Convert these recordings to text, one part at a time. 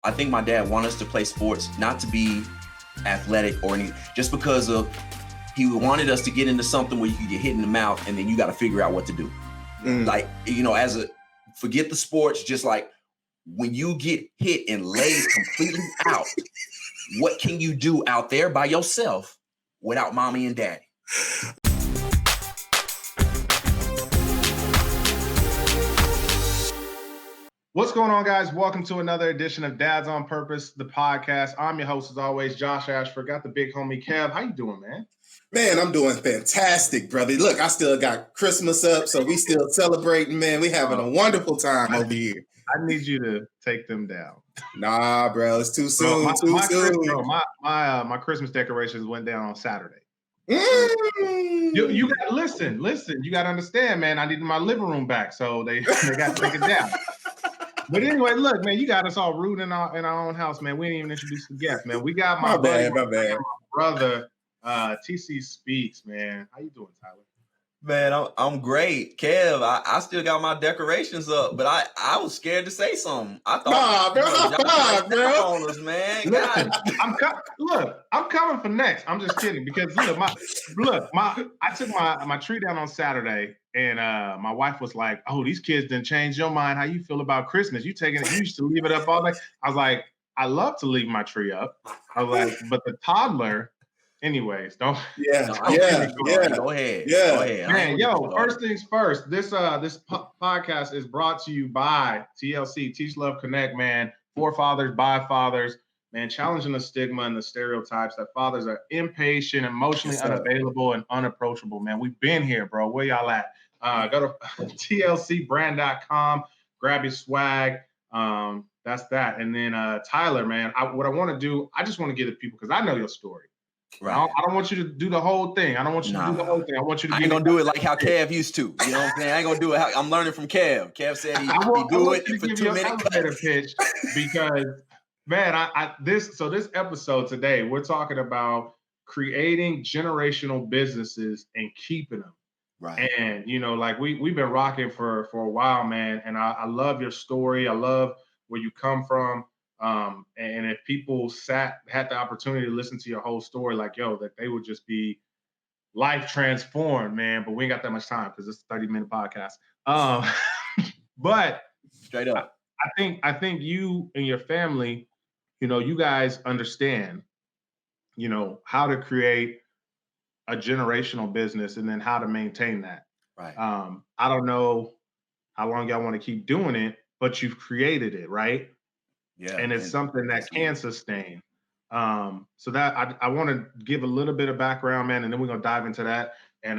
I think my dad wanted us to play sports, not to be athletic or anything, just because of he wanted us to get into something where you could get hit in the mouth and then you got to figure out what to do. Like, forget the sports, just like when you get hit and laid completely out, what can you do out there by yourself without mommy and daddy? What's going on, guys? Welcome to another edition of Dads on Purpose, the podcast. I'm your host, as always, Josh Ashford. Got the big homie Kev. How you doing, man? Man, I'm doing fantastic, brother. Look, I still got Christmas up, so we still celebrating, man. We having a wonderful time over here. I need you to take them down. Nah, bro, it's too soon. My Christmas decorations went down on Saturday. You got listen. You got to understand, man. I needed my living room back, so they got to take it down. But anyway, look, man, you got us all rooting in our own house, man. We didn't even introduce the guest, man. We got my brother, TC Speaks, man. How you doing, Tyler? Man, I'm great. Kev, I still got my decorations up, but I was scared to say something. I thought, bro. On us, man. Listen, I'm coming for next. I'm just kidding because I took my tree down on Saturday, and my wife was like, "Oh, these kids didn't change your mind. How you feel about Christmas? You used to leave it up all day." I was like, "I love to leave my tree up." I was like, "But the toddler." Anyways, Go ahead. Man, first things first. This podcast is brought to you by TLC, Teach Love Connect, man. For fathers, by fathers, man, challenging the stigma and the stereotypes that fathers are impatient, emotionally unavailable, and unapproachable, man. We've been here, bro. Where y'all at? Go to tlcbrand.com, grab your swag. That's that. And then Tyler, man, what I want to do, I just want to give the people, because I know your story. Right. I don't want you to do the whole thing. I want you to do the whole thing. I want you to. I ain't gonna do it like how Kev used to. You know what I'm saying? I ain't gonna do it. I'm learning from Kev. Kev said he do it for 2 minutes. Pitch because, man, this episode today we're talking about creating generational businesses and keeping them. Right. And we've been rocking for a while, man. And I love your story. I love where you come from. And if people had the opportunity to listen to your whole story, that they would just be life transformed, man. But we ain't got that much time because it's a 30-minute podcast. But straight up, I think you and your family, you guys understand, how to create a generational business and then how to maintain that. Right. I don't know how long y'all want to keep doing it, but you've created it, right? Yeah, and it's something that can sustain. So that I want to give a little bit of background, man, and then we're gonna dive into that, and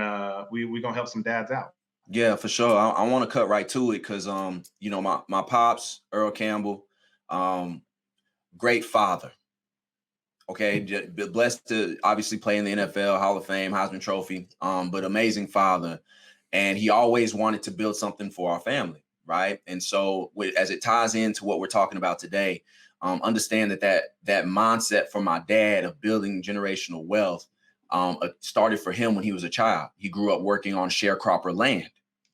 we're gonna help some dads out. Yeah, for sure. I want to cut right to it because my pops, Earl Campbell, great father. Okay, blessed to obviously play in the NFL, Hall of Fame, Heisman Trophy, but amazing father, and he always wanted to build something for our family. Right. And so as it ties into what we're talking about today, understand that mindset for my dad of building generational wealth started for him when he was a child. He grew up working on sharecropper land.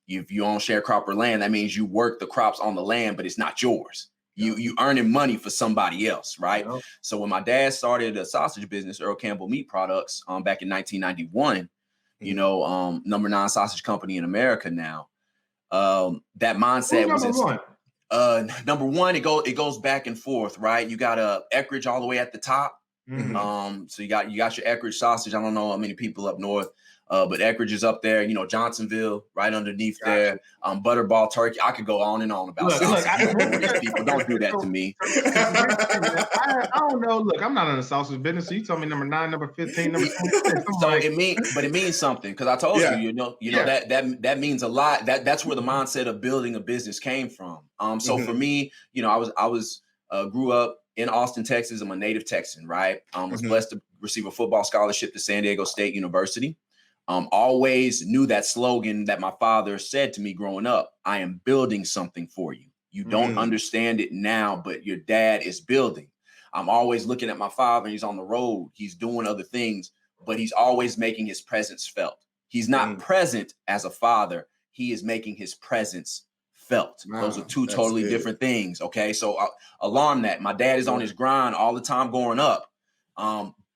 If you own sharecropper land, that means you work the crops on the land, but it's not yours. You earning money for somebody else. Right. Yep. So when my dad started a sausage business, Earl Campbell Meat Products, back in 1991, number 9 sausage company in America now. That mindset was number one. It goes back and forth, right? You got a Eckrich all the way at the top. Mm-hmm. So you got your Eckrich sausage. I don't know how many people up north, but Eckrich is up there. Johnsonville right underneath there. Butterball turkey. I could go on and on about sausage. People don't do that to me. I don't know. Look, I'm not in the sausage business. So you told me number 9, number 15, number 26. So it means something because I told you, that means a lot. That's where the mindset of building a business came from. So for me, I was grew up in Austin, Texas. I'm a native Texan, right? Was blessed to receive a football scholarship to San Diego State University. Always knew that slogan that my father said to me growing up: I am building something for you. You don't understand it now, but your dad is building. I'm always looking at my father. He's on the road. He's doing other things, but he's always making his presence felt. He's not present as a father. He is making his presence felt. Wow, those are two that's totally good. different things. Okay. So alarm that. My dad is on his grind all the time growing up.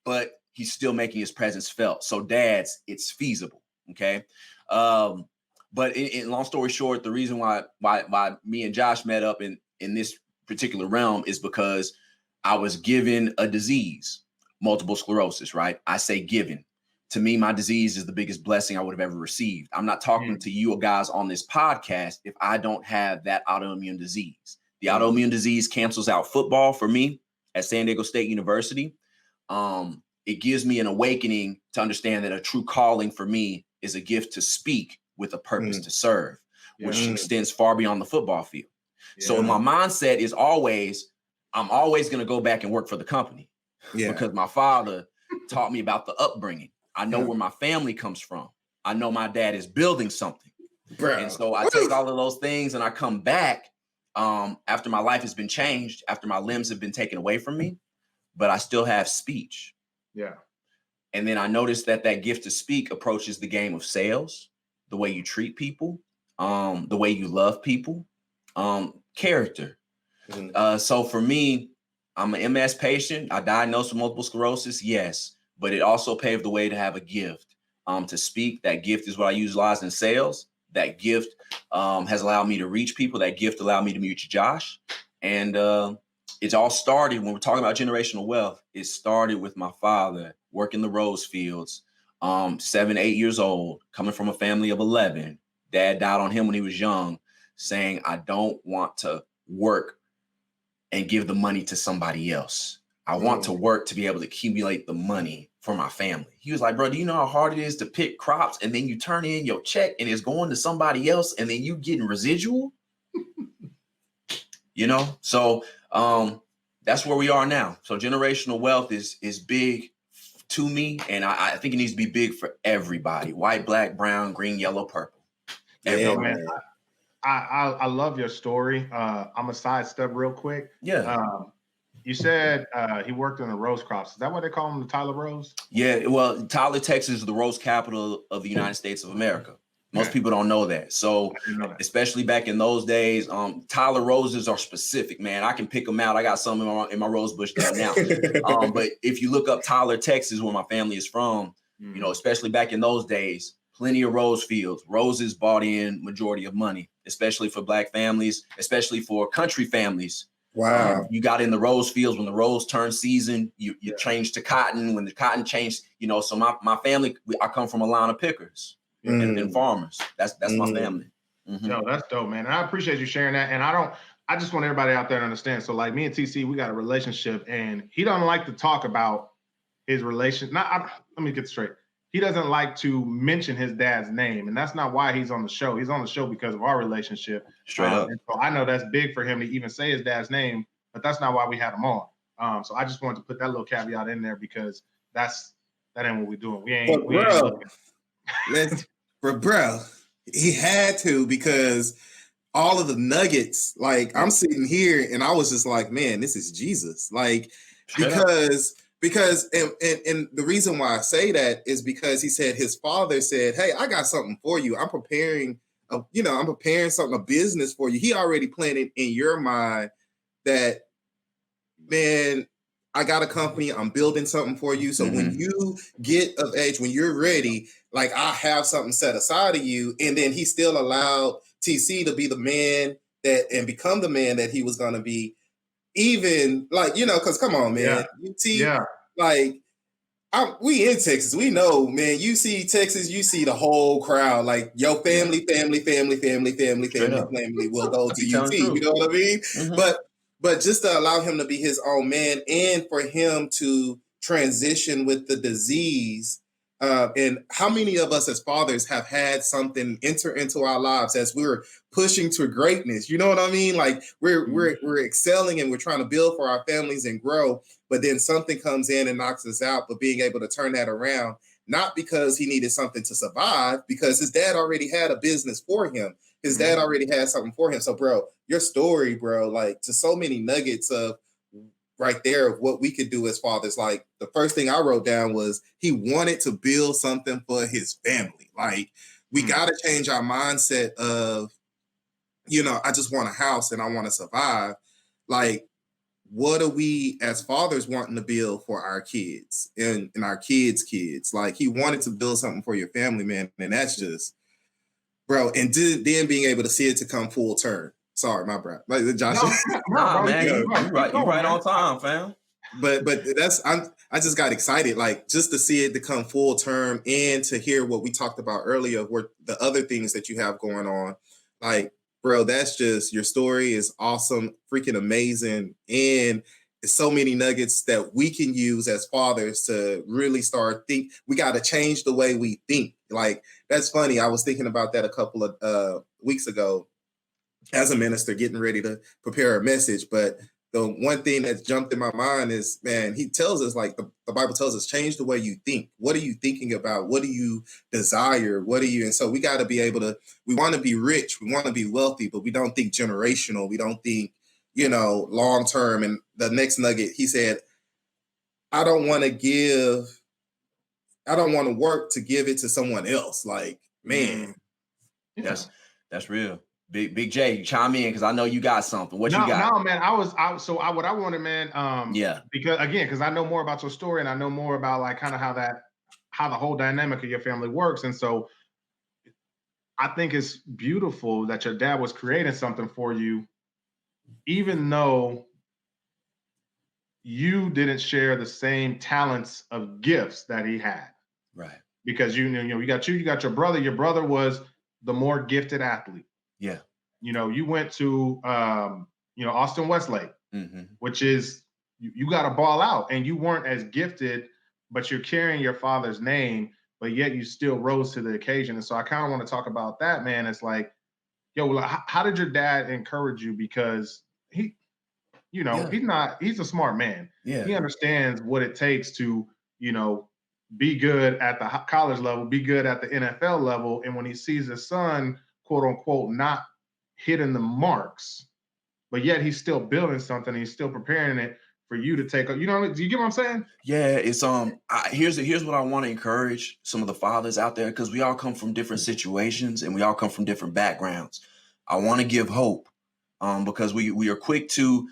But he's still making his presence felt. So dads, it's feasible. Okay. But in long story short, the reason why me and Josh met up in this particular realm is because I was given a disease, multiple sclerosis, right? I say given. To me, my disease is the biggest blessing I would have ever received. I'm not talking to you guys on this podcast if I don't have that autoimmune disease. The autoimmune disease cancels out football for me at San Diego State University. It gives me an awakening to understand that a true calling for me is a gift to speak with a purpose to serve, which extends far beyond the football field. So my mindset is always, I'm always going to go back and work for the company because my father taught me about the upbringing. I know where my family comes from. I know my dad is building something. Bro. And so I take all of those things and I come back after my life has been changed, after my limbs have been taken away from me, but I still have speech. Yeah. And then I noticed that gift to speak approaches the game of sales, the way you treat people, the way you love people, character. So for me, I'm an MS patient. I diagnosed with multiple sclerosis, yes, but it also paved the way to have a gift to speak. That gift is what I utilize in sales. That gift has allowed me to reach people. That gift allowed me to meet Josh. And it all started when we're talking about generational wealth. It started with my father working the rose fields, 7, 8 years old, coming from a family of 11. Dad died on him when he was young, saying, I don't want to work and give the money to somebody else. I want to work to be able to accumulate the money for my family. He was like, bro, do you know how hard it is to pick crops and then you turn in your check and it's going to somebody else and then you getting residual? You know, so that's where we are now. So generational wealth is big to me, and I think it needs to be big for everybody: white, black, brown, green, yellow, purple. Yeah, man. I love your story. I'm gonna sidestep real quick. Yeah. You said he worked in the rose crops. Is that what they call them, the Tyler Rose? Yeah. Well, Tyler, Texas is the rose capital of the United States of America. Most people don't know that. So especially back in those days, Tyler roses are specific, man. I can pick them out. I got some in my rose bush there now. But if you look up Tyler, Texas, where my family is from, you know, especially back in those days, plenty of rose fields. Roses brought in majority of money, especially for black families, especially for country families. Wow. You got in the rose fields when the rose turned season, you changed to cotton when the cotton changed, you know, so my family, I come from a line of pickers. And farmers. That's my family. No, that's dope, man. And I appreciate you sharing that. And I just want everybody out there to understand. So like me and TC, we got a relationship and he doesn't like to talk about his relation. Let me get straight. He doesn't like to mention his dad's name. And that's not why he's on the show. He's on the show because of our relationship. Straight up. And so I know that's big for him to even say his dad's name, but that's not why we had him on. So I just wanted to put that little caveat in there because that ain't what we're doing. We ain't bro, he had to, because all of the nuggets, like I'm sitting here and I was just like, man, this is Jesus. Like, because and the reason why I say that is because he said his father said, hey, I got something for you. I'm preparing something, a business for you. He already planted in your mind that, man, I got a company, I'm building something for you. So when you get of age, when you're ready, like I have something set aside of you. And then he still allowed TC to be the man and become the man that he was going to be. Even like, you know, because come on, man, like we in Texas, we know, man, you see Texas, you see the whole crowd, like your family will go to UT. You know what I mean? But just to allow him to be his own man and for him to transition with the disease. And how many of us as fathers have had something enter into our lives as we're pushing to greatness? You know what I mean? Like we're excelling and we're trying to build for our families and grow, but then something comes in and knocks us out. But being able to turn that around, not because he needed something to survive, because his dad already had a business for him. His dad already had something for him. So, bro, your story, bro, like to so many nuggets of right there of what we could do as fathers. Like the first thing I wrote down was he wanted to build something for his family. Like we got to change our mindset of, I just want a house and I want to survive. Like, what are we as fathers wanting to build for our kids and our kids' kids? Like, he wanted to build something for your family, man. And that's just, bro. And then being able to see it to come full term. Sorry, my bro. Like Josh. Nah, man, you right on time, fam. But I just got excited, like, just to see it to come full term and to hear what we talked about earlier, where the other things that you have going on. Like, bro, that's just, your story is awesome, freaking amazing. And it's so many nuggets that we can use as fathers to really start we got to change the way we think. Like, that's funny. I was thinking about that a couple of weeks ago as a minister getting ready to prepare a message. But the one thing that jumped in my mind is, man, he tells us, like, the Bible tells us, change the way you think. What are you thinking about? What do you desire? And so we got to be able to, we want to be rich. We want to be wealthy, but we don't think generational. We don't think, long-term. And the next nugget, he said, I don't want to work to give it to someone else. Like, man. That's real. Big J, chime in, because I know you got something. What you got? No, man. What I wanted, man. Because I know more about your story and I know more about, like, kind of how the whole dynamic of your family works. And so I think it's beautiful that your dad was creating something for you, even though you didn't share the same talents of gifts that he had. Right. Because you got your brother. Your brother was the more gifted athlete. Yeah. You went to Austin Westlake, which is, you got to ball out, and you weren't as gifted, but you're carrying your father's name, but yet you still rose to the occasion. And so I kind of want to talk about that, man. It's like, how did your dad encourage you? Because he's a smart man. Yeah. He understands what it takes to, be good at the college level, be good at the NFL level. And when he sees his son, quote unquote, not hitting the marks, but yet he's still building something, he's still preparing it for you to take. Do you get what I'm saying? Yeah, it's here's what I want to encourage some of the fathers out there, because we all come from different situations and we all come from different backgrounds. I want to give hope, because we are quick to,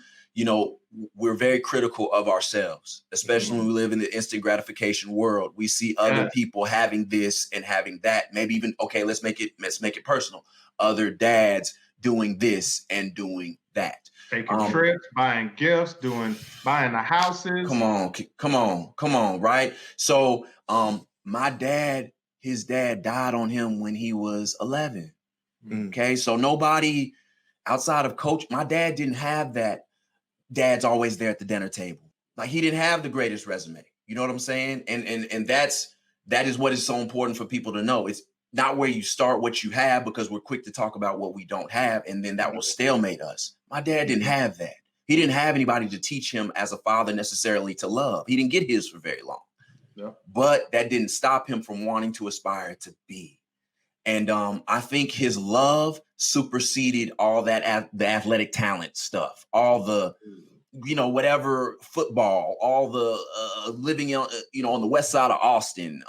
we're very critical of ourselves, especially when we live in the instant gratification world. We see other people having this and having that. Maybe even, okay, let's make it personal. Other dads doing this and doing that. Taking trips, buying gifts, buying the houses. Come on, right? So my dad, his dad died on him when he was 11. Okay, so nobody outside of coach, my dad didn't have that. Dad's always there at the dinner table. Like, he didn't have the greatest resume. You know what I'm saying? And that is what is so important for people to know. It's not where you start, what you have, because we're quick to talk about what we don't have, and then that will stalemate us. My dad didn't have that. He didn't have anybody to teach him as a father necessarily to love. He didn't get his for very long. Yeah. But that didn't stop him from wanting to aspire to be. And I think his love superseded all that the athletic talent stuff, all the, whatever football, all the living on the west side of Austin,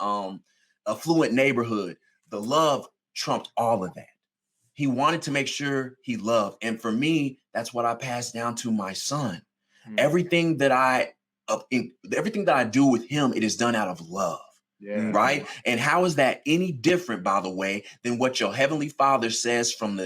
affluent neighborhood. The love trumped all of that. He wanted to make sure he loved. And for me, that's what I passed down to my son. Everything that I do with him, it is done out of love. Yeah. Right. And how is that any different, by the way, than what your heavenly Father says from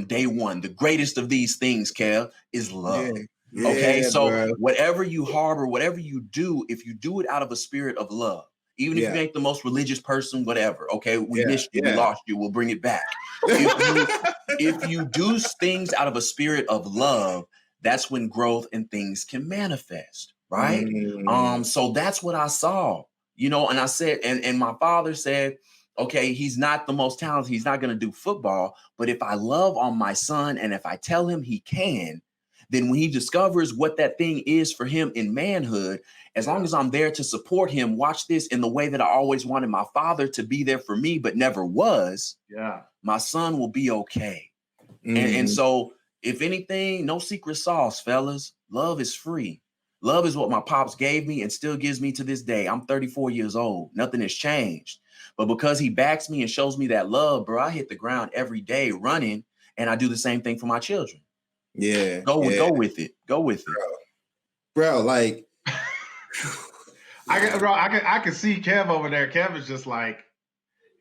day one? The greatest of these things, Kev, is love. Yeah. Okay. So whatever you harbor, whatever you do, if you do it out of a spirit of love, even if you ain't the most religious person, whatever. Okay. We missed you. We lost you. We'll bring it back. If you do things out of a spirit of love, that's when growth and things can manifest. Right. So that's what I saw. And I said, and my father said, okay, he's not the most talented. He's not going to do football. But if I love on my son, and if I tell him he can, then when he discovers what that thing is for him in manhood, as long as I'm there to support him, watch this, in the way that I always wanted my father to be there for me, but never was, my son will be okay. And so if anything, no secret sauce, fellas, love is free. Love is what my pops gave me and still gives me to this day. I'm 34 years old. Nothing has changed. But because he backs me and shows me that love, bro, I hit the ground every day running And I do the same thing for my children. Yeah. Go with it. Go with it. Bro, like I can see Kev over there. Kev is just like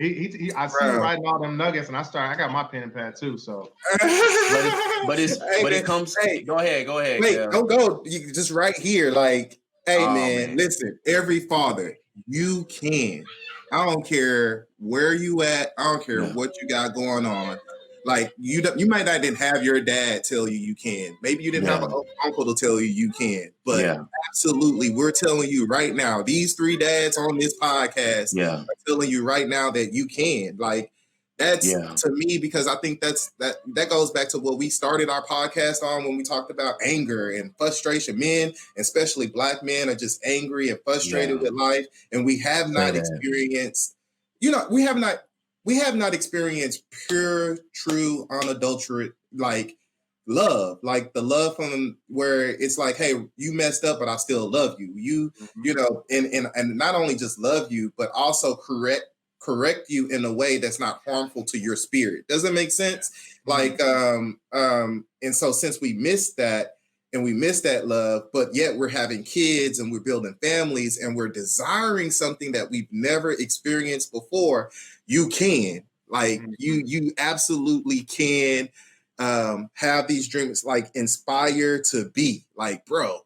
I see him writing all them nuggets, and I got my pen and pad too. So, but it comes. Hey, go ahead. Wait, Kev. don't go. You just right here, like, hey, man, listen. Every father, you can. I don't care where you at. I don't care what you got going on. Like you might not didn't have your dad tell you can. Maybe you didn't have an uncle to tell you can. But absolutely, we're telling you right now. These 3 dads on this podcast are telling you right now that you can. Like that's to me, because I think that goes back to what we started our podcast on when we talked about anger and frustration. Men, especially Black men, are just angry and frustrated with life, and we have not experienced. We have not experienced pure, true, unadulterated, like love, like the love from where it's like, hey, you messed up, but I still love you. You know, and not only just love you, but also correct you in a way that's not harmful to your spirit. Does it make sense? Like, and so since we missed that, and we miss that love, but yet we're having kids and we're building families and we're desiring something that we've never experienced before, you can. Like you absolutely can have these dreams, like inspire to be. Like, bro,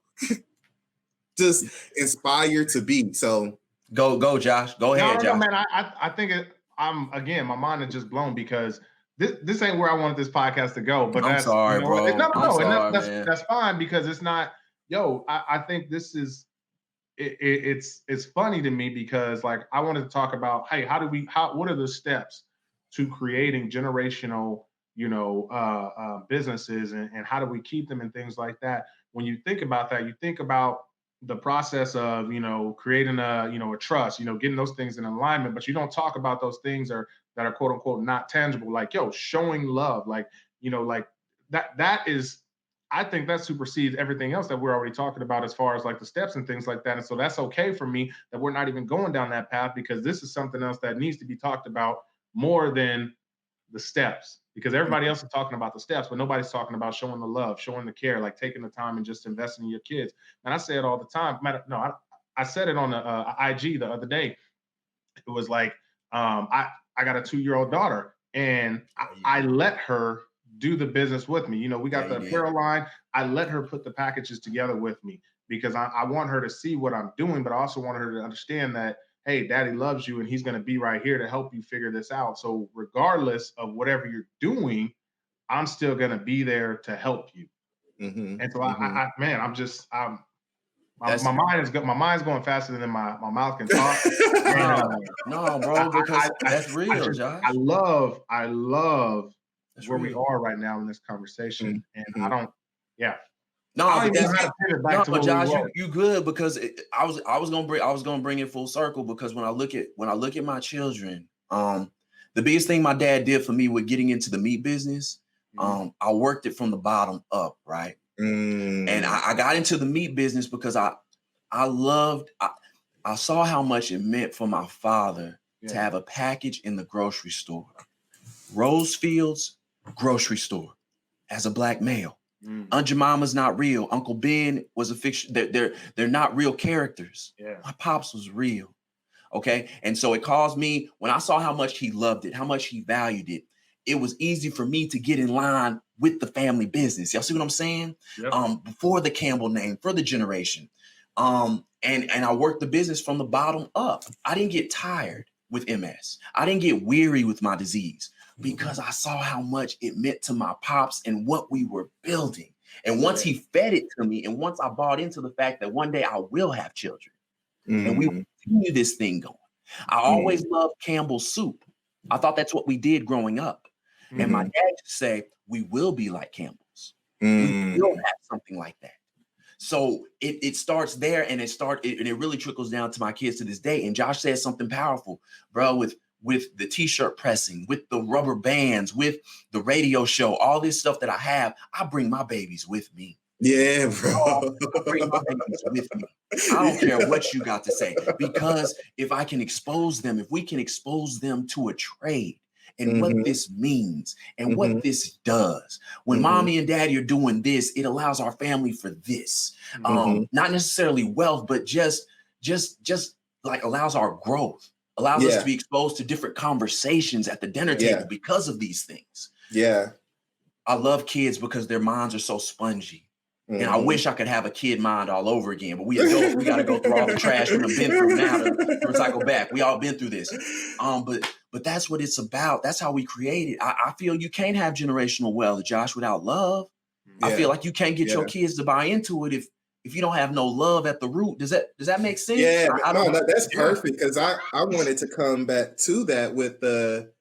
just inspire to be. So go, Josh. Go ahead, Josh. No, man. I think my mind is just blown because this ain't where I wanted this podcast to go, but I'm sorry, bro. That's fine because it's not. I think this is. It's funny to me because like I wanted to talk about, hey, what are the steps to creating generational, businesses and how do we keep them and things like that. When you think about that, you think about the process of creating a trust, getting those things in alignment, but you don't talk about those things that are quote unquote not tangible, like showing love, like like that is, I think that supersedes everything else that we're already talking about as far as like the steps and things like that. And so that's okay for me that we're not even going down that path, because this is something else that needs to be talked about more than the steps, because everybody else is talking about the steps, but nobody's talking about showing the love, showing the care, like taking the time and just investing in your kids. And I say it all the time. I said it on the IG the other day. It was like, I got a 2-year-old daughter, and I let her do the business with me. We got the apparel line. I let her put the packages together with me because I want her to see what I'm doing, but I also want her to understand that, hey, daddy loves you and he's going to be right here to help you figure this out. So regardless of whatever you're doing, I'm still going to be there to help you. And so my mind's going faster than my mouth can talk. No, bro, because that's real, Josh. I love that's where we are right now in this conversation. And I don't, but Josh, you good, because I was gonna bring it full circle, because when I look at my children, the biggest thing my dad did for me with getting into the meat business, I worked it from the bottom up, right? And I got into the meat business because I saw how much it meant for my father to have a package in the grocery store, Rosefields grocery store, as a Black male. Aunt Jemima's not real. Uncle Ben was a fiction. They're not real characters. My pops was real. Okay. And so it caused me, when I saw how much he loved it, how much he valued it, it was easy for me to get in line with the family business. Y'all see what I'm saying? Before the Campbell name, for the generation. And I worked the business from the bottom up. I didn't get tired with MS. I didn't get weary with my disease, because I saw how much it meant to my pops and what we were building. And once he fed it to me, and once I bought into the fact that one day I will have children, and we will continue this thing going. I always loved Campbell's soup. I thought that's what we did growing up. And my dad used to say, we will be like Campbell's. We will have something like that. So it starts there, and it really trickles down to my kids to this day. And Josh said something powerful, bro, with the t-shirt pressing, with the rubber bands, with the radio show, all this stuff that I have, I bring my babies with me. Yeah, bro. I bring my babies with me. I don't care what you got to say, because if we can expose them to a trade and what this means and what this does. When mommy and daddy are doing this, it allows our family for this. Not necessarily wealth, but just like allows our growth, allows us to be exposed to different conversations at the dinner table because of these things. Yeah. I love kids because their minds are so spongy. And I wish I could have a kid mind all over again, but we adults, we got to go through all the trash we done been through now to recycle back. We all been through this. But that's what it's about. That's how we create it. I feel you can't have generational wealth, Josh, without love. I feel like you can't get your kids to buy into it if you don't have no love at the root. Does that make sense? Yeah, that's perfect, because I wanted to come back to that with the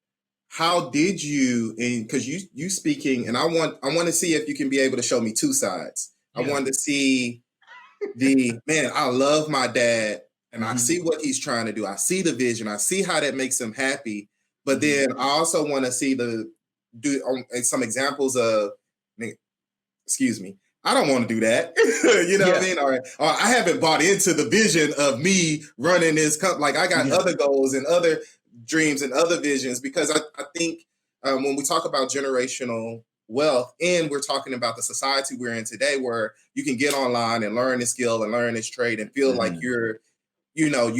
how did you, and because you speaking, and I want to see if you can be able to show me two sides. I wanted to see man, I love my dad and I see what he's trying to do. I see the vision. I see how that makes him happy. But then I also want to see some examples of, excuse me, I don't want to do that. You know what I mean? Or I haven't bought into the vision of me running this company. Like I got other goals and other dreams and other visions, because I think when we talk about generational wealth, and we're talking about the society we're in today, where you can get online and learn this skill and learn this trade and feel like you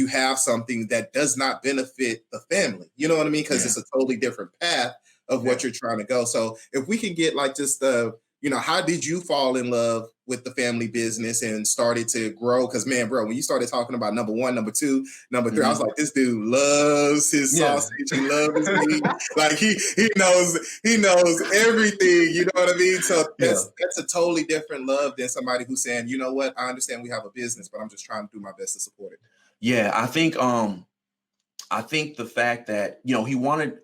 have something that does not benefit the family. You know what I mean? Because it's a totally different path of what you're trying to go. So if we can get like just how did you fall in love with the family business and started to grow? Because man, bro, when you started talking about number 1, number 2, number 3, I was like, this dude loves his sausage. He loves his meat. Like he knows everything. You know what I mean? So that's a totally different love than somebody who's saying, you know what, I understand we have a business, but I'm just trying to do my best to support it. Yeah, I think the fact that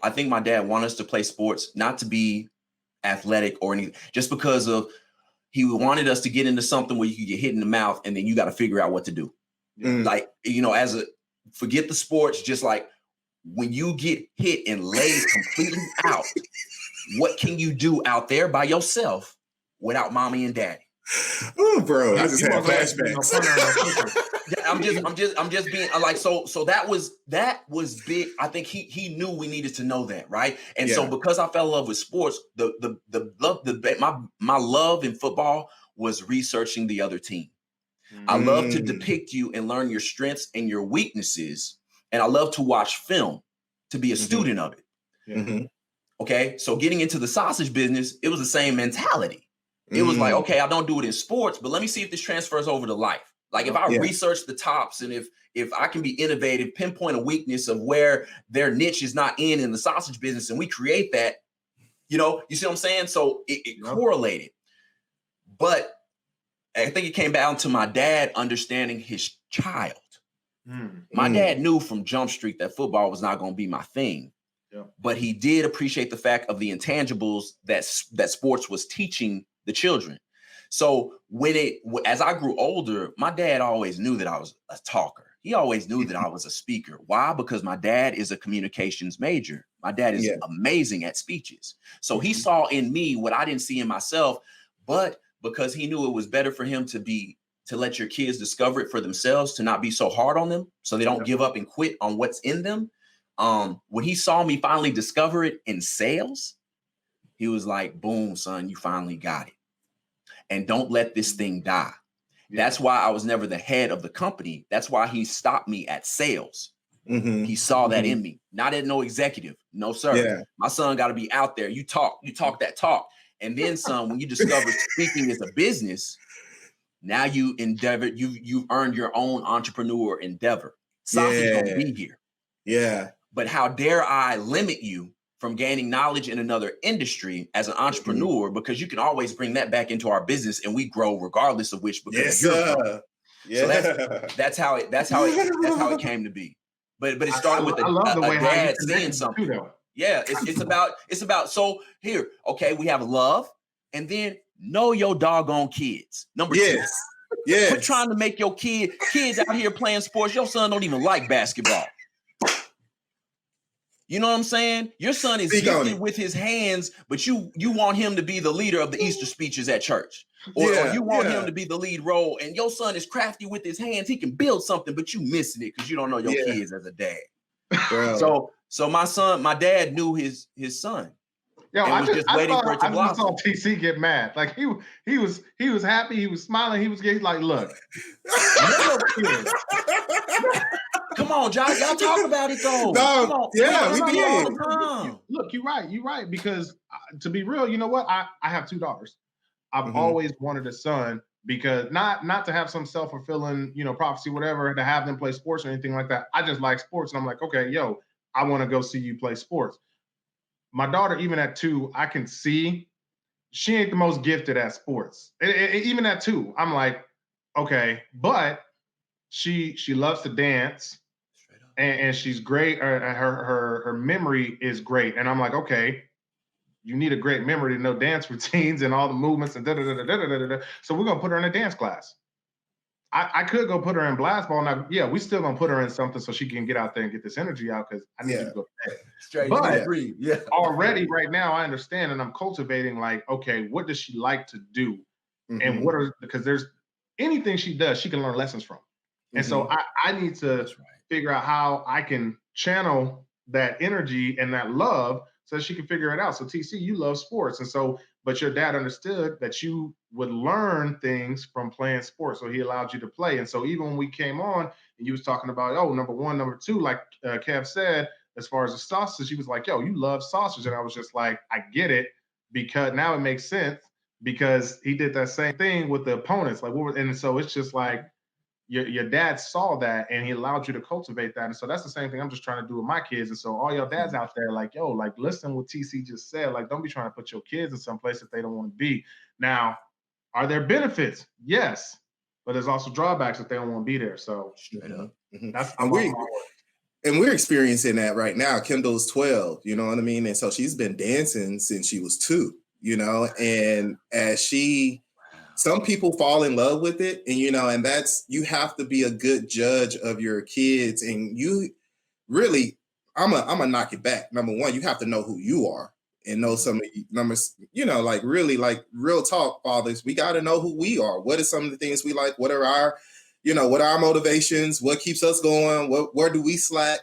I think my dad wanted us to play sports, not to be athletic or anything, just because of he wanted us to get into something where you could get hit in the mouth and then you got to figure out what to do. Like, forget the sports, just like when you get hit and laid completely out, what can you do out there by yourself without mommy and daddy? Oh, bro, I just had flashbacks. I'm just being like, so that was big. I think he knew we needed to know that, right? And so because I fell in love with sports, my love in football was researching the other team. I love to depict you and learn your strengths and your weaknesses, and I love to watch film to be a student of it. Okay, so getting into the sausage business, it was the same mentality. It was like, okay, I don't do it in sports, but let me see if this transfers over to life. Like if I research the tops and if I can be innovative, pinpoint a weakness of where their niche is not in the sausage business, and we create that, you see what I'm saying? So it correlated. But I think it came down to my dad understanding his child. My dad knew from Jump Street that football was not going to be my thing. But he did appreciate the fact of the intangibles that sports was teaching the children. So as I grew older, my dad always knew that I was a talker. He always knew that I was a speaker. Why? Because my dad is a communications major. My dad is amazing at speeches. So he saw in me what I didn't see in myself, but because he knew it was better for him to let your kids discover it for themselves, to not be so hard on them so they don't give up and quit on what's in them. When he saw me finally discover it in sales, he was like, boom, son, you finally got it. And don't let this thing die. That's why I was never the head of the company. That's why he stopped me at sales. He saw that in me, not at no executive. No, sir. My son got to be out there. You talk that talk. And then, son, when you discover speaking is a business, now you endeavor, you've earned your own entrepreneur endeavor. Sausage gonna be here. Yeah. But how dare I limit you from gaining knowledge in another industry as an entrepreneur, because you can always bring that back into our business and we grow regardless of which. Because so that's how it came to be. But it started with a dad seeing something. Yeah, it's about so here, okay, we have love, and then know your doggone kids. Number 2. Quit trying to make your kids out here playing sports. Your son don't even like basketball. You know what I'm saying? Your son is gifted with his hands, but you want him to be the leader of the Easter speeches at church. Or you want him to be the lead role, and your son is crafty with his hands. He can build something, but you missing it because you don't know your kids as a dad. So my dad knew his son. Yo, I just waiting for it to blossom. saw TC get mad. Like he was happy, he was smiling, he was like, look, little kid. Come on, y'all talk about it though. No, come on, yeah, we did. all the time. Look, you're right. Because to be real, you know what? I have 2 daughters. I've always wanted a son because not to have some self-fulfilling, prophecy, whatever, to have them play sports or anything like that. I just like sports, and I'm like, okay, yo, I want to go see you play sports. My daughter, even at 2, I can see she ain't the most gifted at sports. Even at 2, I'm like, okay, but she loves to dance, and she's great. Her memory is great, and I'm like, okay, you need a great memory to know dance routines and all the movements and da-da-da-da-da-da-da-da. So we're gonna put her in a dance class. I could go put her in blast ball. Now, yeah, we still gonna put her in something so she can get out there and get this energy out because I need you to go play. Straight, but breathe. Yeah. already right now I understand and I'm cultivating like, okay, what does she like to do? And because there's anything she does, she can learn lessons from. And so I need to figure out how I can channel that energy and that love so she can figure it out. So TC, you love sports. And so, but your dad understood that you would learn things from playing sports. So he allowed you to play. And so even when we came on and you was talking about, number 1, number 2, like Kev said, as far as the sausage, he was like, yo, you love sausage. And I was just like, I get it, because now it makes sense because he did that same thing with the opponents. And so it's just like, your dad saw that and he allowed you to cultivate that. And so that's the same thing I'm just trying to do with my kids. And so all your dads out there, like, yo, like, listen what TC just said. Like, don't be trying to put your kids in some place that they don't want to be. Now, are there benefits? Yes. But there's also drawbacks if they don't want to be there. So that's and we're experiencing that right now. Kendall's 12, you know what I mean? And so she's been dancing since she was 2, and as some people fall in love with it, and and that's, you have to be a good judge of your kids, and you really, I'm gonna knock it back. Number 1, you have to know who you are and know some of the numbers, like really, like real talk, fathers, we got to know who we are. What are some of the things we like? What are our, what are our motivations? What keeps us going? Where do we slack?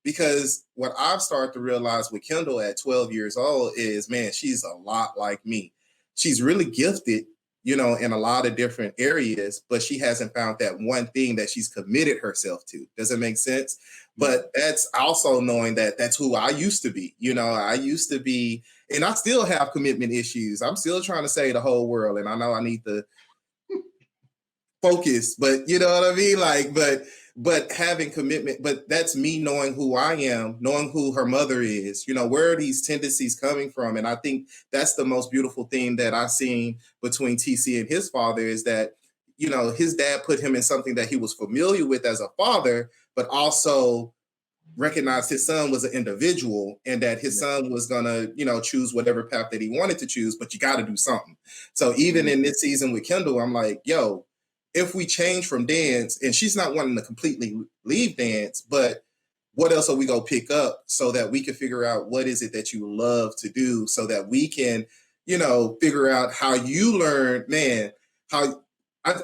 Because what I've started to realize with Kendall at 12 years old is, man, she's a lot like me. She's really gifted, in a lot of different areas, but she hasn't found that one thing that she's committed herself to. Does it make sense? But that's also knowing that that's who I used to be. I used to be, and I still have commitment issues. I'm still trying to save the whole world. And I know I need to focus, but you know what I mean? Like, but having commitment, but that's me knowing who I am, knowing who her mother is, where are these tendencies coming from? And I think that's the most beautiful thing that I've seen between TC and his father is that, his dad put him in something that he was familiar with as a father, but also recognized his son was an individual and that his son was going to, choose whatever path that he wanted to choose, but you got to do something. So even in this season with Kendall, I'm like, yo, if we change from dance, and she's not wanting to completely leave dance, but what else are we going to pick up so that we can figure out what is it that you love to do so that we can, figure out how you learn, man,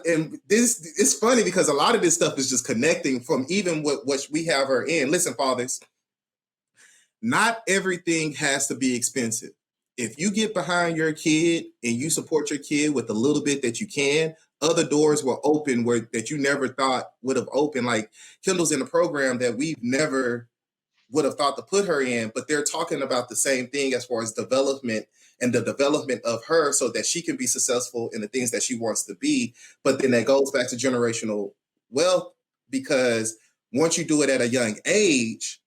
and this, it's funny because a lot of this stuff is just connecting from even what we have her in. Listen, fathers, not everything has to be expensive. If you get behind your kid and you support your kid with a little bit that you can, other doors will open that you never thought would have opened. Like Kendall's in a program that we've never would have thought to put her in, but they're talking about the same thing as far as development and the development of her so that she can be successful in the things that she wants to be. But then that goes back to generational wealth, because once you do it at a young age,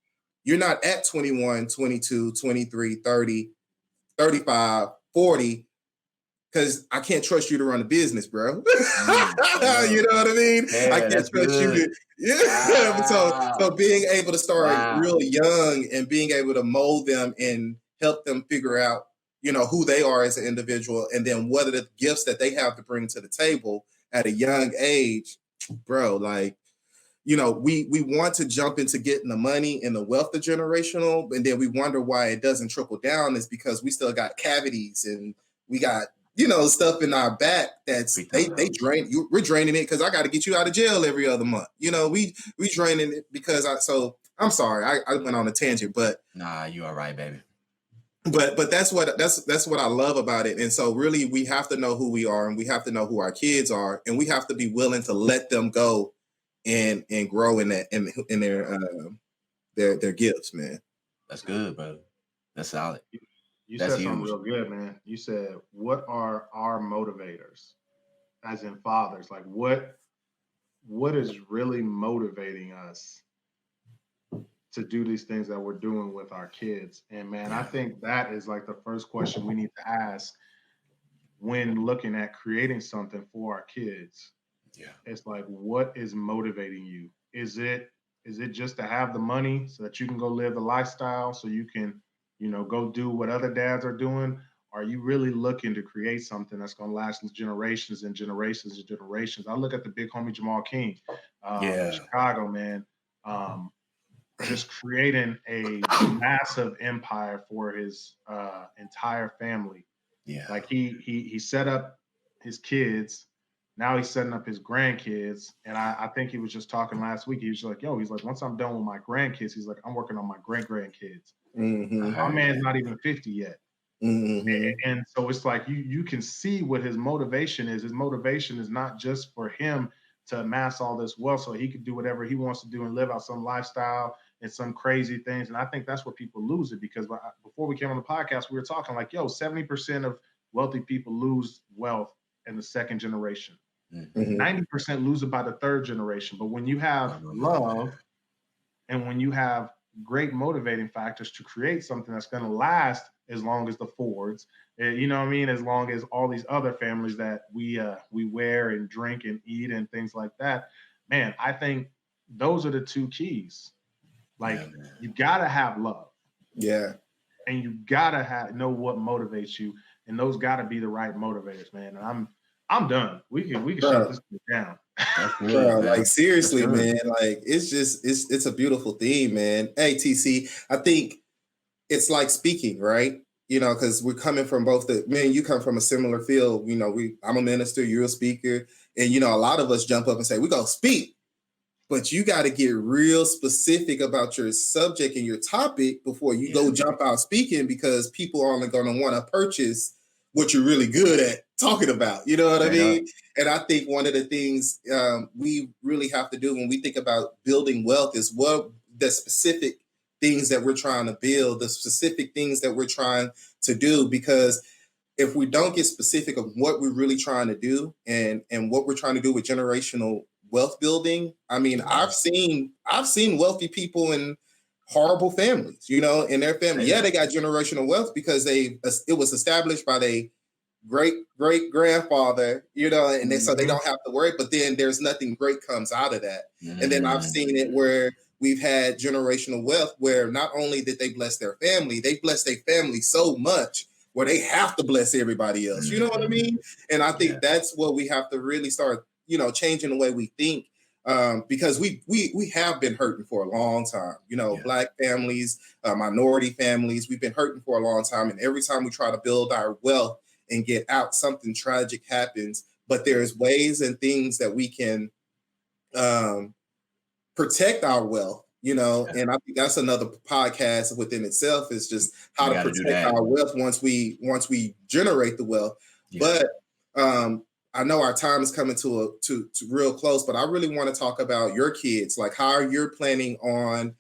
you're not at 21, 22, 23, 30, 35, 40, because I can't trust you to run a business, bro. You know what I mean? Yeah, I can't trust you to. So being able to start real young and being able to mold them and help them figure out, who they are as an individual, and then what are the gifts that they have to bring to the table at a young age, bro. Like, we want to jump into getting the money and the wealth of generational, and then we wonder why it doesn't trickle down is because we still got cavities and we got, stuff in our back that's they drain you. We're draining it because I got to get you out of jail every other month. We draining it because I'm sorry, I went on a tangent, but nah, you all right, baby. But that's what I love about it. And so really we have to know who we are, and we have to know who our kids are, and we have to be willing to let them go and grow in that in their gifts, man. That's good, brother. That's solid. You That's said something huge. real good, man. You said, what are our motivators, as in fathers? Like what is really motivating us to do these things that we're doing with our kids? And man, I think that is like the first question we need to ask when looking at creating something for our kids. Yeah. It's like, what is motivating you? Is it just to have the money so that you can go live the lifestyle, so you can, go do what other dads are doing? Are you really looking to create something that's going to last generations and generations and generations? I look at the big homie Jamal King in Chicago, man. Just creating a massive empire for his entire family. Yeah. Like he set up his kids. Now he's setting up his grandkids. And I think he was just talking last week. He was like, he's like, once I'm done with my grandkids, he's like, I'm working on my grandkids. Mm-hmm. My man's not even 50 yet. Mm-hmm. And so it's like you can see what his motivation is. His motivation is not just for him to amass all this wealth so he could do whatever he wants to do and live out some lifestyle and some crazy things. And I think that's where people lose it, because before we came on the podcast, we were talking like, 70% of wealthy people lose wealth in the second generation. Mm-hmm. 90% lose it by the third generation. But when you have love and when you have great motivating factors to create something that's going to last as long as the Fords, you know what I mean? As long as all these other families that we wear and drink and eat and things like that, man, I think those are the two keys. Like, you gotta have love. Yeah. And you gotta know what motivates you, and those gotta be the right motivators, man. And I'm done. We can shut this thing down. Bro, like seriously, man. Like it's a beautiful theme, man. Hey, TC, I think it's like speaking, right? Because we're coming from both you come from a similar field. I'm a minister, you're a speaker, and a lot of us jump up and say, we're gonna speak. But you got to get real specific about your subject and your topic before you go jump out speaking, because people are only going to want to purchase what you're really good at talking about. You know what I mean? And I think one of the things we really have to do when we think about building wealth is what the specific things that we're trying to build, the specific things that we're trying to do. Because if we don't get specific of what we're really trying to do and what we're trying to do with generational wealth building, I mean, I've seen wealthy people in horrible families, in their family. Yeah, they got generational wealth because it was established by their great grandfather, and so they don't have to worry. But then there's nothing great comes out of that. And then I've seen it where we've had generational wealth where not only did they bless their family, they blessed their family so much where they have to bless everybody else. You know what I mean? And I think that's what we have to really start, changing the way we think, because we have been hurting for a long time. Black families, minority families, we've been hurting for a long time. And every time we try to build our wealth and get out, something tragic happens. But there's ways and things that we can protect our wealth, and I think that's another podcast within itself, is just how to protect our wealth once we generate the wealth. But I know our time is coming to real close, but I really want to talk about your kids, like how you're planning on,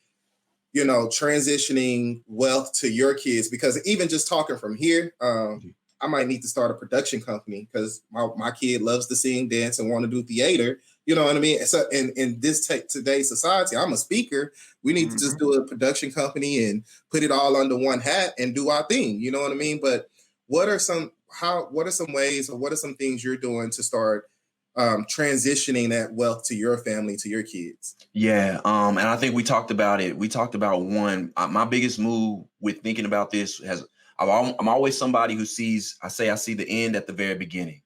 transitioning wealth to your kids, because even just talking from here, I might need to start a production company, because my kid loves to sing, dance, and want to do theater. You know what I mean? So in this today's society, I'm a speaker. We need to just do a production company and put it all under one hat and do our thing. You know what I mean? But what are some ways, or what are some things you're doing to start transitioning that wealth to your family, to your kids? Yeah. And I think we talked about it. We talked about my biggest move with thinking about this I'm always somebody who I see the end at the very beginning.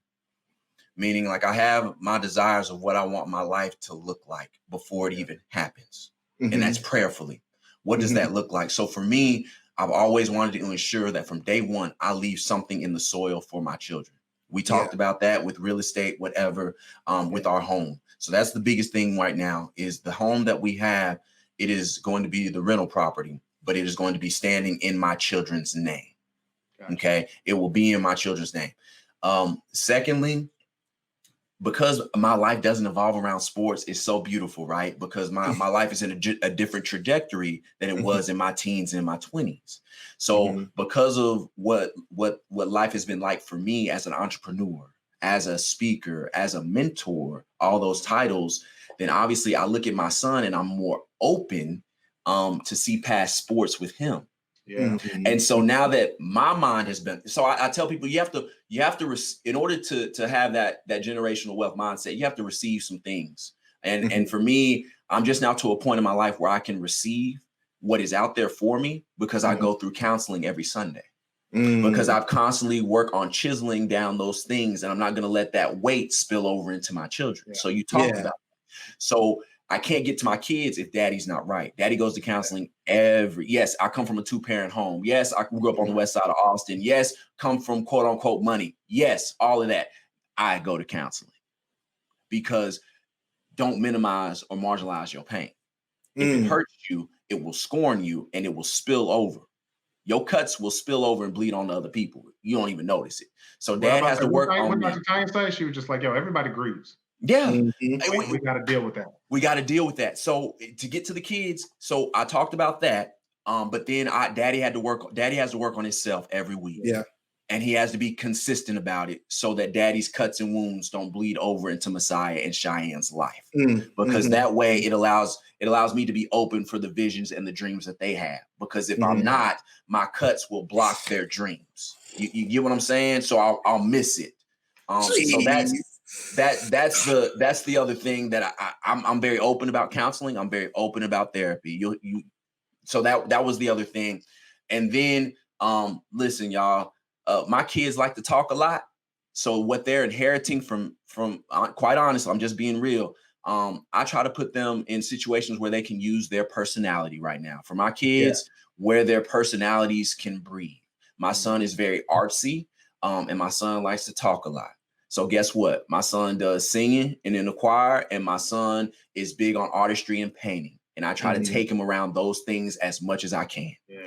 Meaning, like, I have my desires of what I want my life to look like before it even happens. Mm-hmm. And that's prayerfully. What does that look like? So for me, I've always wanted to ensure that from day one, I leave something in the soil for my children. We talked about that with real estate, whatever, with our home. So that's the biggest thing right now, is the home that we have it is going to be the rental property, but it is going to be standing in my children's name. Gotcha. Okay. It will be in my children's name. Secondly, because my life doesn't evolve around sports, it's so beautiful, right? Because my life is in a different trajectory than it was in my teens and my 20s. So because of what life has been like for me as an entrepreneur, as a speaker, as a mentor, all those titles, then obviously I look at my son and I'm more open to see past sports with him. Yeah. And so now that my mind has been, so I tell people you have to, in order to have that generational wealth mindset, you have to receive some things. And for me, I'm just now to a point in my life where I can receive what is out there for me because I go through counseling every Sunday. Because I've constantly worked on chiseling down those things, and I'm not going to let that weight spill over into my children. Yeah. So you talked about that. So I can't get to my kids if daddy's not right. Daddy goes to counseling yes, I come from a 2-parent home. Yes, I grew up on the west side of Austin. Yes, come from quote unquote money. Yes, all of that. I go to counseling because don't minimize or marginalize your pain. If it hurts you, it will scorn you and it will spill over. Your cuts will spill over and bleed on to other people. You don't even notice it. So dad has to work on what Dr. Tanya said, she was just like, yo, everybody grieves. Yeah. We got to deal with that. We got to deal with that. So to get to the kids, so I talked about that. But then daddy has to work on himself every week. Yeah. And he has to be consistent about it so that daddy's cuts and wounds don't bleed over into Messiah and Cheyenne's life. Because that way it allows me to be open for the visions and the dreams that they have. Because if I'm not, my cuts will block their dreams. You get what I'm saying? So I'll miss it. So that's the other thing that I'm very open about counseling. I'm very open about therapy. So that was the other thing. And then listen, y'all, my kids like to talk a lot. So what they're inheriting from quite honestly, I'm just being real. I try to put them in situations where they can use their personality right now. For my kids, where their personalities can breathe. My son is very artsy, and my son likes to talk a lot. So guess what? My son does singing and in the choir, and my son is big on artistry and painting. And I try to take him around those things as much as I can. Yeah.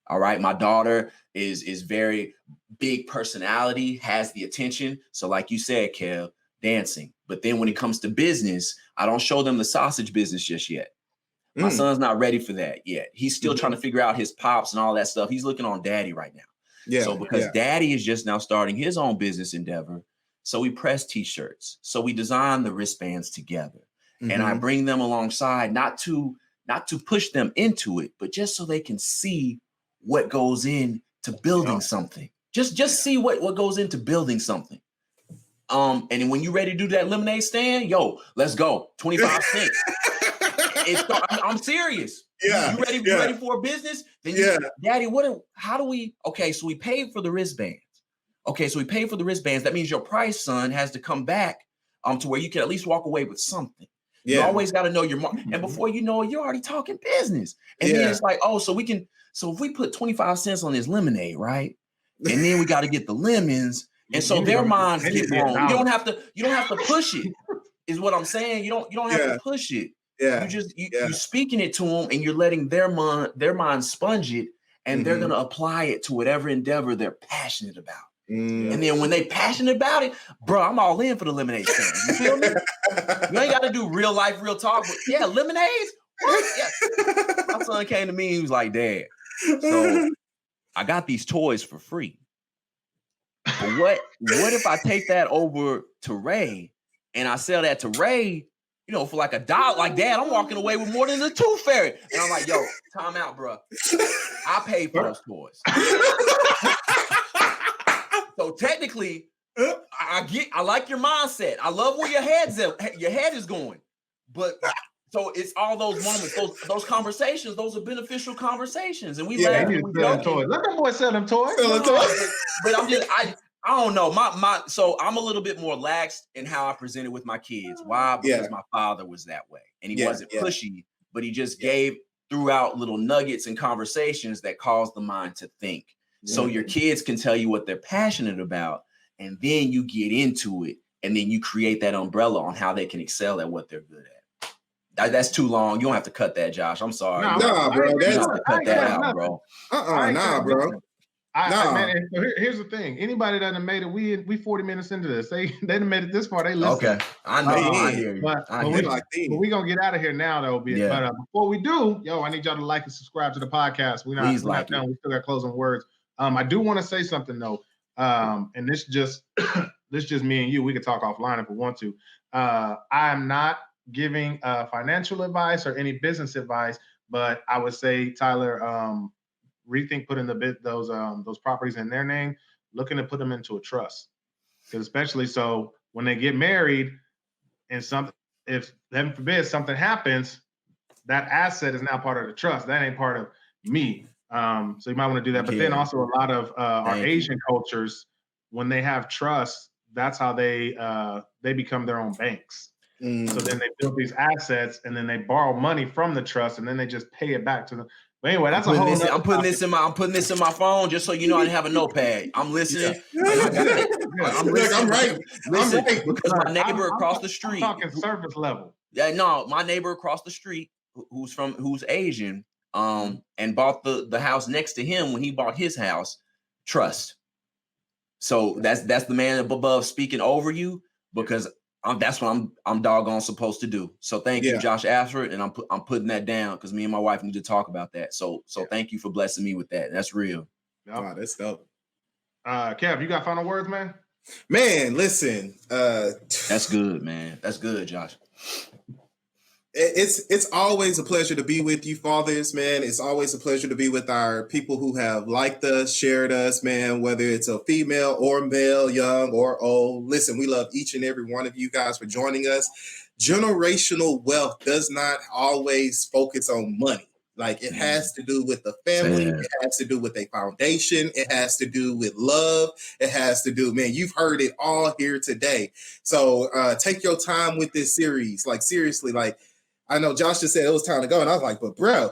All right. My daughter is very big personality, has the attention. So like you said, Kev, dancing. But then when it comes to business, I don't show them the sausage business just yet. My son's not ready for that yet. He's still trying to figure out his pops and all that stuff. He's looking on daddy right now. Yeah. So because daddy is just now starting his own business endeavor, so we press t-shirts. So we design the wristbands together. And I bring them alongside, not to push them into it, but just so they can see what goes into building something. Just see what goes into building something. And then when you're ready to do that lemonade stand, yo, let's go. 25 cents. I'm serious. Yeah. You ready for a business? Then daddy, how do we, okay, so we paid for the wristbands. Okay, so we paid for the wristbands. That means your price, son, has to come back to where you can at least walk away with something. Yeah. You always got to know your market. And before you know it, you're already talking business. And then it's like, so if we put 25 cents on this lemonade, right? And then we got to get the lemons. And so their minds get blown. You don't have to push it, is what I'm saying. You don't have to push it. Yeah. You're speaking it to them and you're letting their mind sponge it, and they're gonna apply it to whatever endeavor they're passionate about. And then when they passionate about it, bro, I'm all in for the lemonade stand. You feel me? You ain't got to do real life, real talk, but lemonades. What? Yeah. My son came to me, he was like, Dad, so I got these toys for free. But what if I take that over to Ray and I sell that to Ray, for like $1? Like, Dad, I'm walking away with more than the Tooth Fairy. And I'm like, yo, time out, bro. I paid for those toys. So technically, I like your mindset. I love where your head is going. But so it's all those moments, those conversations, those are beneficial conversations. And we laugh. Let that boy sell them toys. But I don't know. So I'm a little bit more lax in how I presented with my kids. Why? Because my father was that way. And he wasn't pushy, but he just threw out little nuggets and conversations that caused the mind to think. So your kids can tell you what they're passionate about, and then you get into it, and then you create that umbrella on how they can excel at what they're good at. That's too long. You don't have to cut that, Josh. I'm sorry. Nah, bro. You don't have to cut that out, bro. Nah, bro. Man, so here's the thing. Anybody that done made it, we 40 minutes into this. They done made it this far. They listen. Okay, I know. I hear you. But we gonna get out of here now, though. But before we do, I need y'all to like and subscribe to the podcast. We're not done. We still got closing words. I do want to say something though. And this just me and you. We could talk offline if we want to. I'm not giving financial advice or any business advice, but I would say, Tyler, rethink putting those properties in their name, looking to put them into a trust. Because especially so when they get married and if heaven forbid something happens, that asset is now part of the trust. That ain't part of me. So you might want to do that. But then also a lot of our Asian cultures, when they have trust, that's how they become their own banks. So then they build these assets and then they borrow money from the trust and then they just pay it back to them. But anyway, that's I'm putting this in my phone just so you know I didn't have a notepad. I'm listening. I'm right. Because my neighbor across the street. I'm talking surface level. Yeah, no, my neighbor across the street who's Asian, and bought the house next to him when he bought his house, trust. So that's the man above speaking over you, because that's what I'm doggone supposed to do. So thank you, Josh Ashford, and I'm putting that down because me and my wife need to talk about that. So thank you for blessing me with that. That's real. Yep. Wow, that's dope. Kev, you got final words, man? Man, listen. That's good, man. That's good, Josh. It's always a pleasure to be with you, fathers, man. It's always a pleasure to be with our people who have liked us, shared us, man, whether it's a female or male, young or old. Listen, we love each and every one of you guys for joining us. Generational wealth does not always focus on money. Like, it has to do with the family. It has to do with a foundation. It has to do with love. It has to do, man, you've heard it all here today. So take your time with this series. Like, seriously, like, I know Josh just said it was time to go, and I was like, but bro,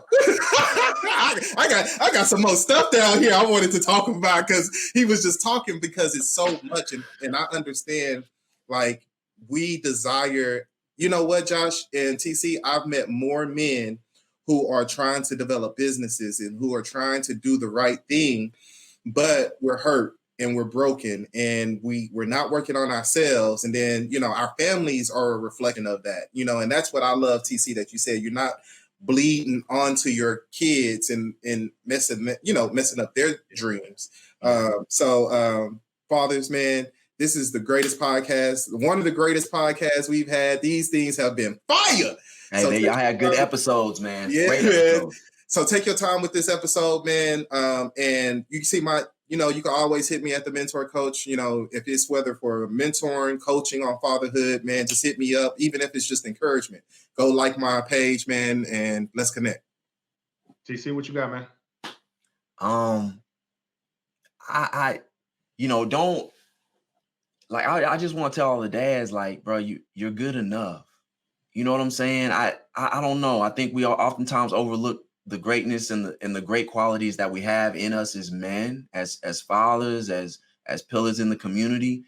I got some more stuff down here I wanted to talk about, because he was just talking, because it's so much, and I understand, like, we desire, you know what, Josh and TC, I've met more men who are trying to develop businesses and who are trying to do the right thing, but we're hurt and we're broken and we're not working on ourselves. And then, our families are a reflection of that, and that's what I love, TC, that you said, you're not bleeding onto your kids and messing up their dreams. So fathers, man, this is the greatest podcast, one of the greatest podcasts we've had. These things have been fire. Hey, y'all had good episodes, man. Yeah, great man. episodes. So take your time with this episode, man. And you can see you can always hit me at the Mentor Coach. If it's whether for mentoring, coaching on fatherhood, man, just hit me up. Even if it's just encouragement, go like my page, man, and let's connect. TC, what you got, man? I just want to tell all the dads, like, bro, you're good enough. You know what I'm saying? I don't know. I think we oftentimes overlook the greatness and the great qualities that we have in us as men, as fathers, as pillars in the community.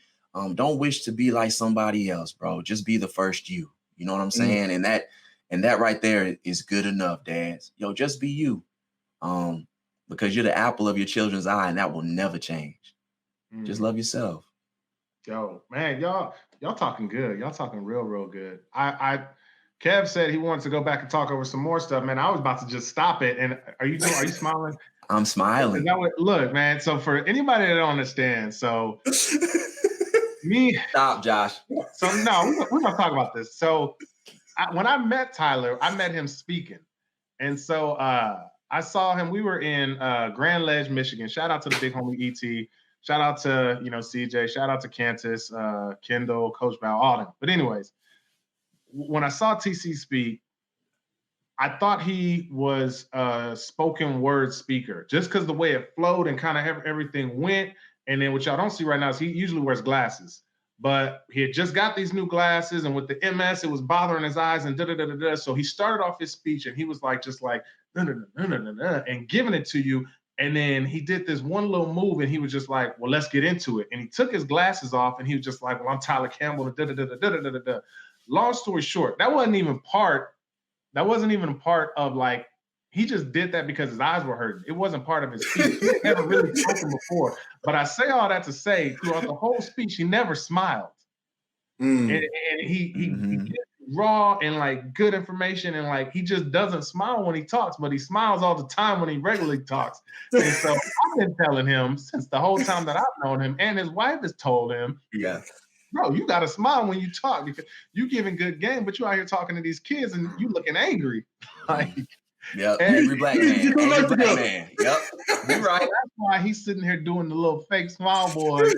Don't wish to be like somebody else, bro. Just be the first you. You know what I'm saying? And that right there is good enough, dads. Just be you. Because you're the apple of your children's eye, and that will never change. Just love yourself. Yo, man, y'all talking good. Y'all talking real good. Kev said he wants to go back and talk over some more stuff, man. I was about to just stop it. And are you smiling? I'm smiling. Look, man. So for anybody that don't understand, so stop, Josh. So no, we're gonna talk about this. So when I met Tyler, I met him speaking, and so I saw him. We were in Grand Ledge, Michigan. Shout out to the big homie ET. Shout out to CJ. Shout out to Cantus, Kendall, Coach Val, all them. But anyways, when I saw TC speak, I thought he was a spoken word speaker, just because the way it flowed and kind of everything went. And then what y'all don't see right now is he usually wears glasses, but he had just got these new glasses, and with the MS, it was bothering his eyes and da-da-da-da-da. So he started off his speech and he was like, just like, and giving it to you. And then he did this one little move and he was just like, well, let's get into it. And he took his glasses off and he was just like, well, I'm Tyler Campbell, and da-da-da-da-da-da-da-da. Long story short, that wasn't even part that wasn't even a part of like, he just did that because his eyes were hurting. It wasn't part of his speech. He never really spoken before. But I say all that to say, throughout the whole speech, he never smiled. And he gets raw and like good information, and like he just doesn't smile when he talks, but he smiles all the time when he regularly talks. And so I've been telling him since the whole time that I've known him, and his wife has told him, bro, you got to smile when you talk because you giving good game, but you out here talking to these kids and you looking angry. Like, angry black man. Angry black man. Yep, you're right. That's why he's sitting here doing the little fake smile boy at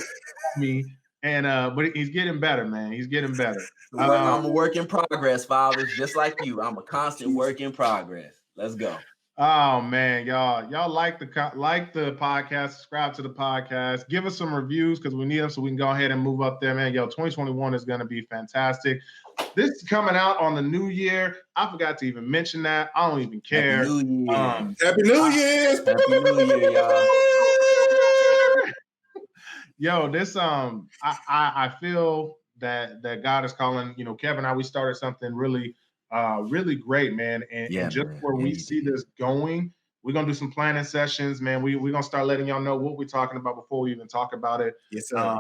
me. And but he's getting better, man. He's getting better. I'm a work in progress, fathers, just like you. I'm a constant work in progress. Let's go. Oh man, y'all like the podcast, subscribe to the podcast, give us some reviews because we need them so we can go ahead and move up there, man. 2021 is gonna be fantastic. This is coming out on the new year. I forgot to even mention that. I don't even care. Happy New Year. Happy New Year, y'all. Yo, this I feel that God is calling, Kevin and I, we started something really great, man. And just where we see this going, we're gonna do some planning sessions, man. We're gonna start letting y'all know what we're talking about before we even talk about it. Yes, sir.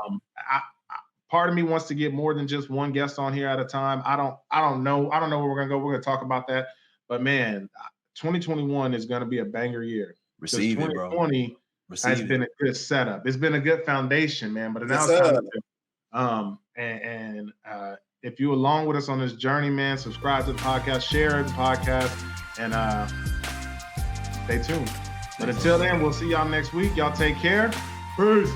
Part of me wants to get more than just one guest on here at a time. I don't know where we're gonna go. We're gonna talk about that. But man, 2021 is gonna be a banger year. Receive it, bro. 2020 has been a good setup. It's been a good foundation, man. But now it's time to if you're along with us on this journey, man, subscribe to the podcast, share the podcast, and stay tuned. But until then, we'll see y'all next week. Y'all take care. Peace.